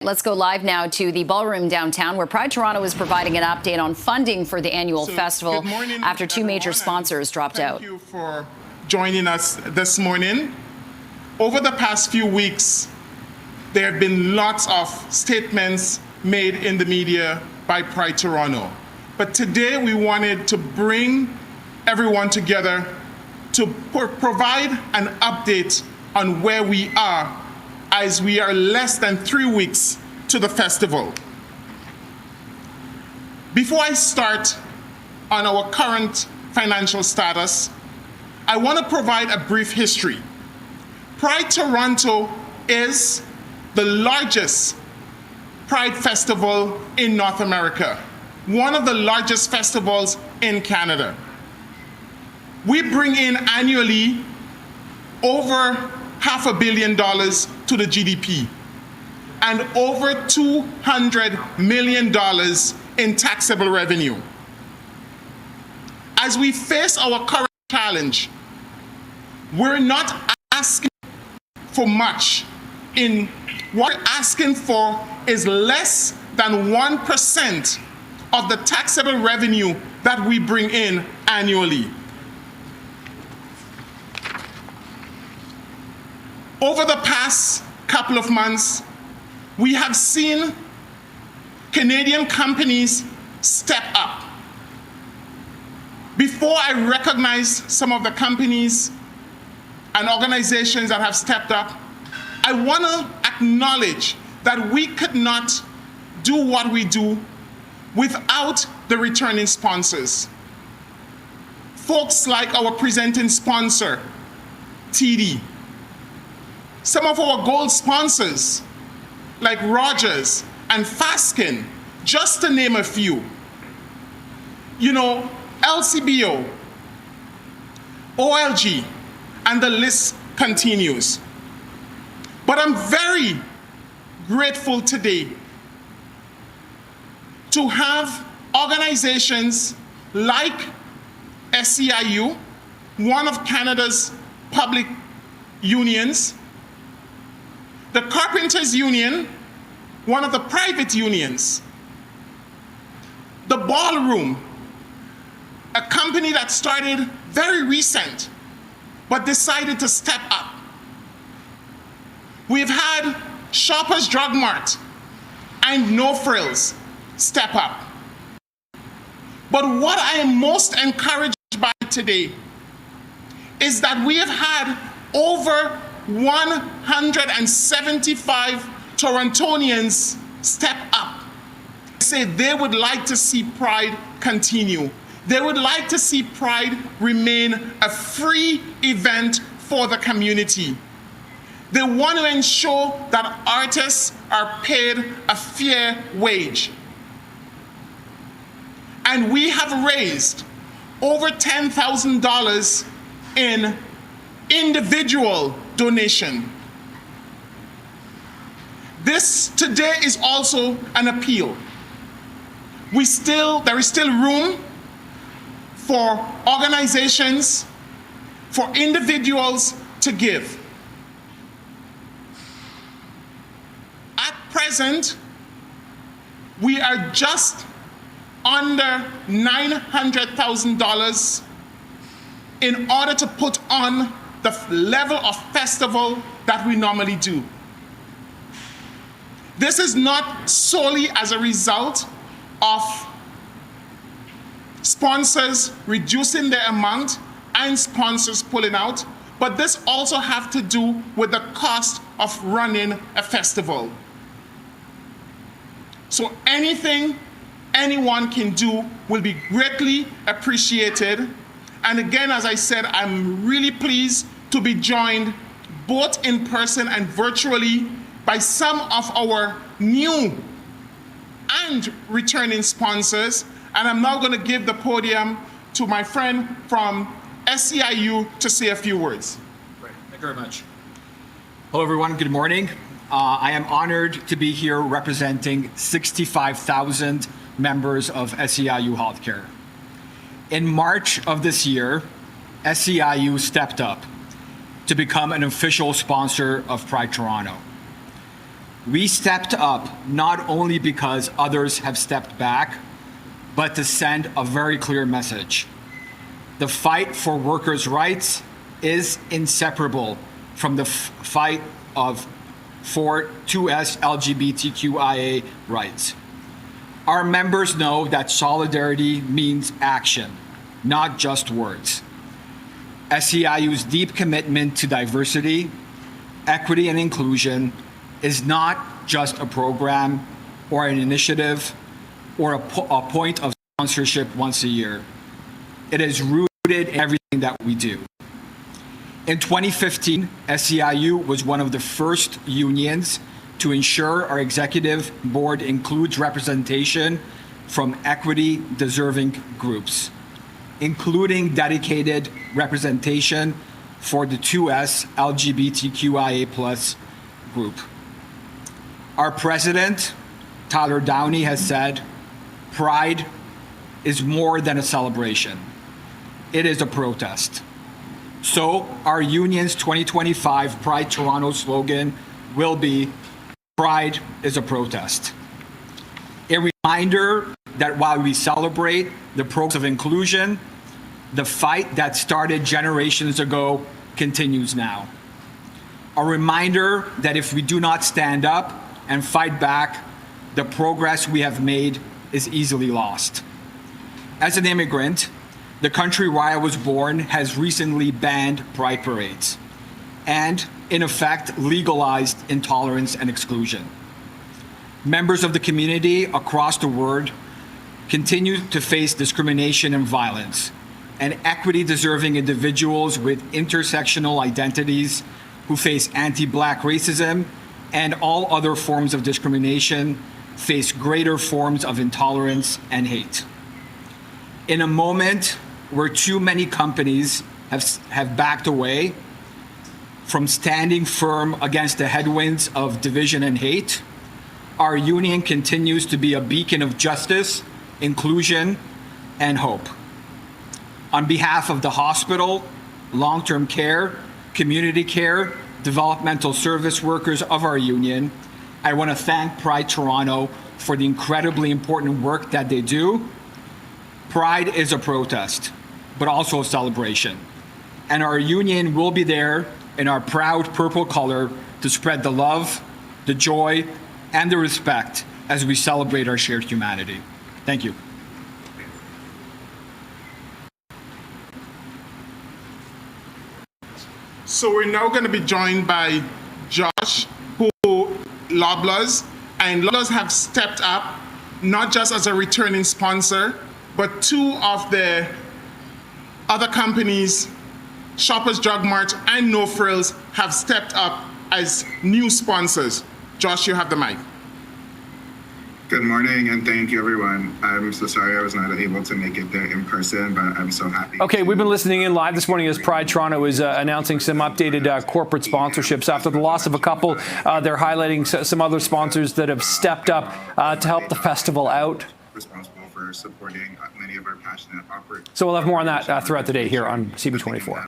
let's go live now to the ballroom downtown where Pride Toronto is providing an update on funding for the annual festival after two major sponsors dropped out. Thank you for joining us this morning. Over the past few weeks, there have been lots of statements made in the media by Pride Toronto. But today we wanted to bring everyone together to provide an update on where we are as we are less than 3 weeks to the festival. Before I start on our current financial status, I want to provide a brief history. Pride Toronto is the largest Pride festival in North America, one of the largest festivals in Canada. We bring in annually over $500 million to the GDP and over $200 million in taxable revenue. As we face our current challenge, we're not asking for much. What we're asking for is less than 1% of the taxable revenue that we bring in annually. Over the past couple of months, we have seen Canadian companies step up. Before I recognize some of the companies and organizations that have stepped up, I want to acknowledge that we could not do what we do without the returning sponsors. Folks like our presenting sponsor, TD. Some of our gold sponsors, like Rogers and Fasken, just to name a few. You know, LCBO, OLG, and the list continues. But I'm very grateful today to have organizations like SEIU, one of Canada's public unions, the Carpenters Union, one of the private unions, the Ballroom, a company that started very recent but decided to step up. We've had Shoppers Drug Mart and No Frills step up. But what I am most encouraged by today is that we have had over 175 Torontonians step up. Say they would like to see Pride continue. They would like to see Pride remain a free event for the community. They want to ensure that artists are paid a fair wage. And we have raised over $10,000 in individual donation. This today is also an appeal. There is still room for organizations, for individuals to give. At present, we are just under $900,000 in order to put on the level of festival that we normally do. This is not solely as a result of sponsors reducing their amount and sponsors pulling out, but this also has to do with the cost of running a festival. So anything anyone can do will be greatly appreciated. And again, as I said, I'm really pleased to be joined both in person and virtually by some of our new and returning sponsors. And I'm now going to give the podium to my friend from SEIU to say a few words. Great. Thank you very much. Hello, everyone. Good morning. I am honored to be here representing 65,000 members of SEIU Healthcare. In March of this year, SEIU stepped up to become an official sponsor of Pride Toronto. We stepped up not only because others have stepped back, but to send a very clear message. The fight for workers' rights is inseparable from the fight for 2S LGBTQIA rights. Our members know that solidarity means action, not just words. SEIU's deep commitment to diversity, equity, and inclusion is not just a program or an initiative or a point of sponsorship once a year. It is rooted in everything that we do. In 2015, SEIU was one of the first unions to ensure our executive board includes representation from equity-deserving groups, including dedicated representation for the 2S LGBTQIA+ group. Our president, Tyler Downey, has said, Pride is more than a celebration. It is a protest. So our union's 2025 Pride Toronto slogan will be, Pride is a protest. A reminder that while we celebrate the progress of inclusion, the fight that started generations ago continues now. A reminder that if we do not stand up and fight back, the progress we have made is easily lost. As an immigrant, the country where I was born has recently banned pride parades and, in effect, legalized intolerance and exclusion. Members of the community across the world continue to face discrimination and violence, and equity-deserving individuals with intersectional identities who face anti-Black racism and all other forms of discrimination face greater forms of intolerance and hate. In a moment where too many companies have backed away from standing firm against the headwinds of division and hate, our union continues to be a beacon of justice, inclusion, and hope. On behalf of the hospital, long-term care, community care, developmental service workers of our union, I want to thank Pride Toronto for the incredibly important work that they do. Pride is a protest, but also a celebration. And our union will be there in our proud purple color to spread the love, the joy, and the respect as we celebrate our shared humanity. Thank you. So we're now going to be joined by Josh, who Loblaws, and Loblaws have stepped up, not just as a returning sponsor, but two of the other companies, Shoppers Drug Mart and No Frills, have stepped up as new sponsors. Josh, you have the mic. Good morning, and thank you, everyone. I'm so sorry I was not able to make it there in person, but I'm so happy. Okay, we've been listening in live this morning as Pride Toronto is announcing some updated corporate sponsorships. After the loss of a couple, they're highlighting some other sponsors that have stepped up to help the festival out. Responsible for supporting many of our passionate operators. So we'll have more on that throughout the day here on CB24.